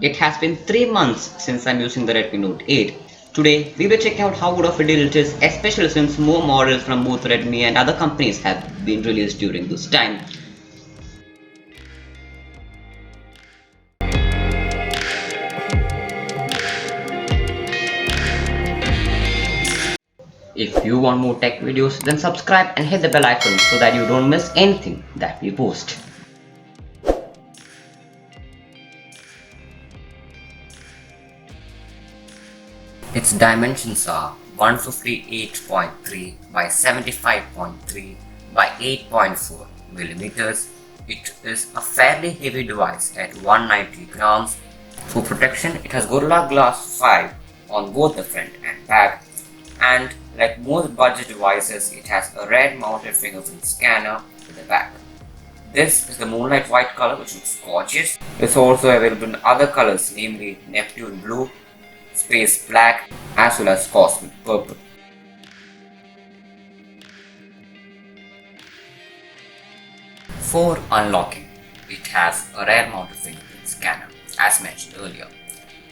It has been 3 months since I'm using the Redmi Note 8. Today, we will check out how good of a deal it is, especially since more models from both Redmi and other companies have been released during this time. If you want more tech videos, then subscribe and hit the bell icon so that you don't miss anything that we post. Its dimensions are 158.3 by 75.3 by 8.4 millimeters. It is a fairly heavy device at 190 grams. For protection, it has Gorilla Glass 5 on both the front and back, and like most budget devices, it has a red mounted fingerprint scanner in the back. This is the Moonlight White color, which looks gorgeous. It's also available in other colors, namely Neptune Blue, Space Black, as well as Cosmic Purple. For unlocking, it has a rear mounted fingerprint scanner, as mentioned earlier.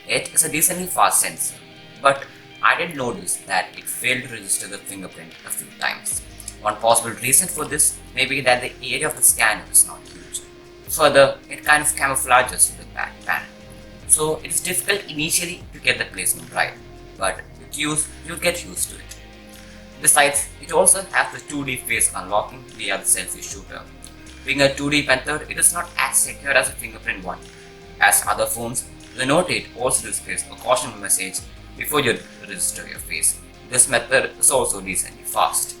It is a decently fast sensor, but I did notice that it failed to register the fingerprint a few times. One possible reason for this may be that the area of the scanner is not huge. Further, it kind of camouflages the back panel, so it is difficult initially to get the placement right, but with use, you'll get used to it. Besides, it also has the 2D face unlocking via the selfie shooter. Being a 2D method, it is not as secure as a fingerprint one. As other phones, the Note 8 also displays a caution message before you register your face. This method is also decently fast.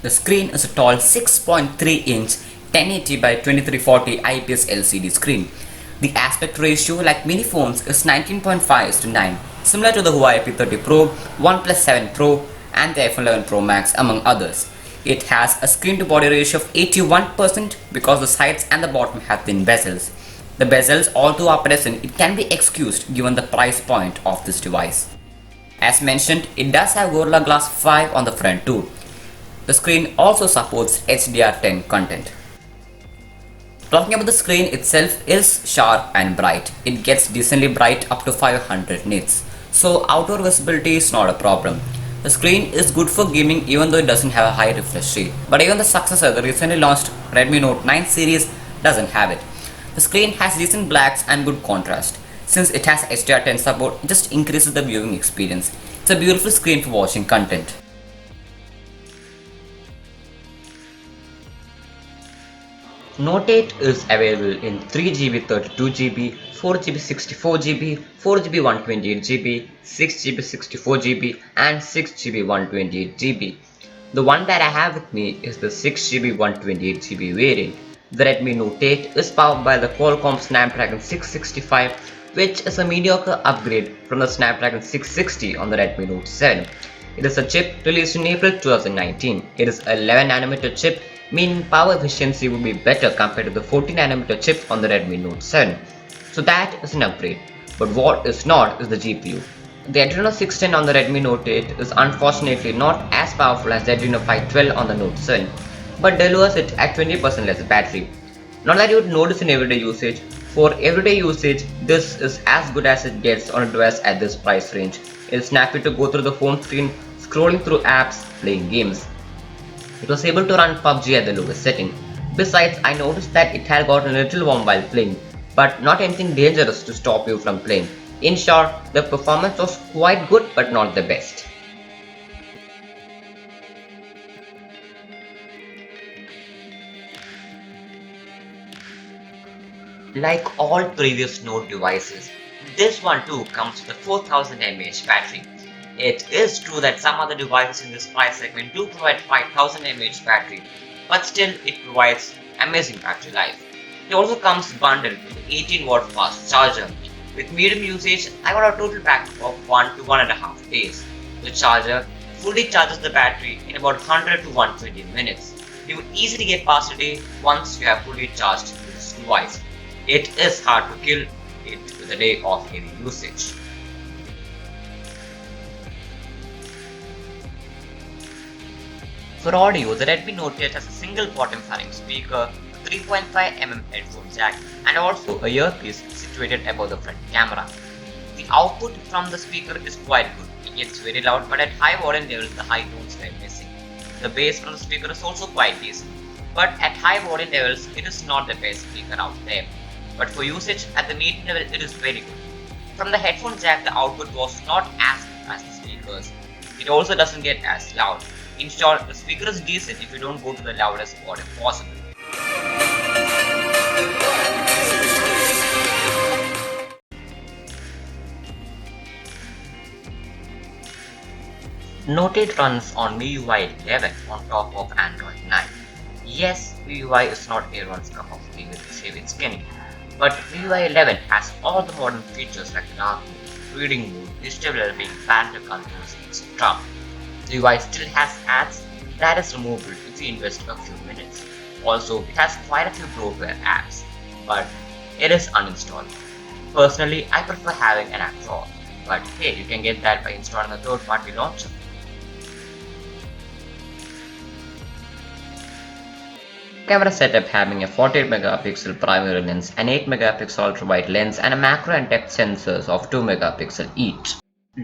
The screen is a tall 6.3-inch 1080 by 2340 IPS LCD screen. The aspect ratio, like many phones, is 19.5:9, similar to the Huawei P30 Pro, OnePlus 7 Pro, and the iPhone 11 Pro Max, among others. It has a screen-to-body ratio of 81% because the sides and the bottom have thin bezels. The bezels, although are present, it can be excused given the price point of this device. As mentioned, it does have Gorilla Glass 5 on the front too. The screen also supports HDR10 content. Talking about the screen itself is sharp and bright. It gets decently bright up to 500 nits, so outdoor visibility is not a problem. The screen is good for gaming even though it doesn't have a high refresh rate. But even the successor, the recently launched Redmi Note 9 series, doesn't have it. The screen has decent blacks and good contrast. Since it has HDR10 support, it just increases the viewing experience. It's a beautiful screen for watching content. Note 8 is available in 3GB 32GB, 4GB 64GB, 4GB 128GB, 6GB 64GB, and 6GB 128GB. The one that I have with me is the 6GB 128GB variant. The Redmi Note 8 is powered by the Qualcomm Snapdragon 665, which is a mediocre upgrade from the Snapdragon 660 on the Redmi Note 7. It is a chip released in April 2019. It is a 11nm chip, meaning power efficiency would be better compared to the 14nm chip on the Redmi Note 7. So that is an upgrade. But what is not is the GPU. The Adreno 610 on the Redmi Note 8 is unfortunately not as powerful as the Adreno 512 on the Note 7, but delivers it at 20% less battery. Not that you would notice in everyday usage. For everyday usage, this is as good as it gets on a device at this price range. It is snappy to go through the phone screen, scrolling through apps, playing games. It was able to run PUBG at the lowest setting. Besides, I noticed that it had gotten a little warm while playing, but not anything dangerous to stop you from playing. In short, the performance was quite good but not the best. Like all previous Note devices, this one too comes with a 4000 mAh battery. It is true that some other devices in this price segment do provide 5000 mAh battery, but still it provides amazing battery life. It also comes bundled with an 18-watt fast charger. With medium usage, I got a total backup of 1 to 1.5 days. The charger fully charges the battery in about 100 to 120 minutes. You will easily get past a day once you have fully charged this device. It is hard to kill it with a day of heavy usage. For audio, the Redmi Note 8 has a single bottom fairing speaker, a 3.5 mm headphone jack, and also a earpiece situated above the front camera. The output from the speaker is quite good. It gets very loud, but at high volume levels the high tones were missing. The bass from the speaker is also quite decent, but at high volume levels it is not the best speaker out there. But for usage at the medium level it is very good. From the headphone jack the output was not as good as the speakers. It also doesn't get as loud. In short, the speaker is decent if you don't go to the loudest volume possible. Note 8 runs on MIUI 11 on top of Android 9. Yes, MIUI is not everyone's cup of tea with shaving skinny, but MIUI 11 has all the modern features like dark mode, reading mode, digital well-being, parental controls, etc. The UI still has ads that is removable if you invest a few minutes. Also, it has quite a few bloatware apps, but it is uninstalled. Personally, I prefer having an app drawer, but hey, you can get that by installing a third-party launcher. Camera setup having a 48 megapixel primary lens, an 8 megapixel ultra-wide lens, and a macro and depth sensors of 2 megapixel each.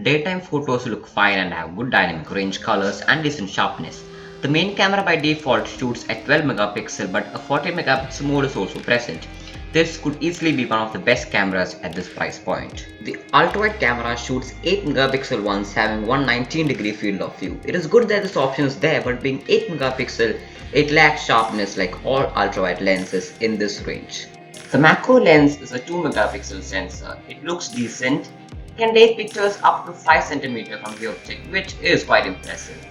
Daytime photos look fine and have good dynamic range, colors, and decent sharpness. The main camera by default shoots at 12 megapixel, but a 40 megapixel mode is also present. This could easily be one of the best cameras at this price point. The ultra-wide camera shoots 8 megapixel ones having 119-degree field of view. It is good that this option is there, but being 8 megapixel, it lacks sharpness like all ultra-wide lenses in this range. The macro lens is a 2 megapixel sensor. It looks decent. It can take pictures up to 5 cm from the object, which is quite impressive.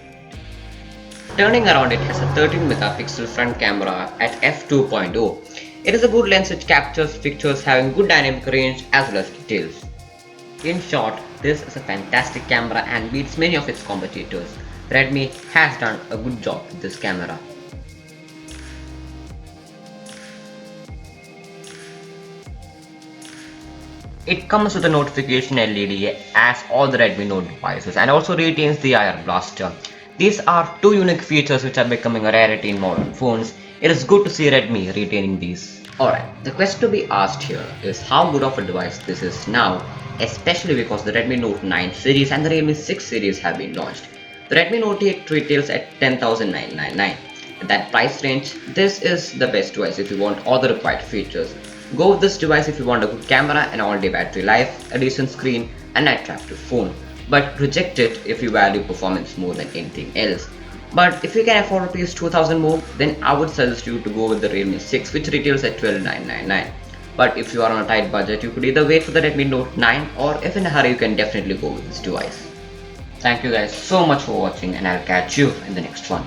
Turning around, it has a 13 megapixel front camera at f2.0. It is a good lens which captures pictures having good dynamic range as well as details. In short, this is a fantastic camera and beats many of its competitors. Redmi has done a good job with this camera. It comes with a notification LED as all the Redmi Note devices and also retains the IR blaster. These are two unique features which are becoming a rarity in modern phones. It is good to see Redmi retaining these. Alright, the question to be asked here is how good of a device this is now, especially because the Redmi Note 9 series and the Realme 6 series have been launched. The Redmi Note 8 retails at 10,999. At that price range, this is the best device if you want all the required features. Go with this device if you want a good camera, an all-day battery life, a decent screen, and an attractive phone. But reject it if you value performance more than anything else. But if you can afford Rs 2000 more, then I would suggest you to go with the Realme 6 which retails at 12,999. But if you are on a tight budget, you could either wait for the Redmi Note 9 or if in a hurry you can definitely go with this device. Thank you guys so much for watching and I'll catch you in the next one.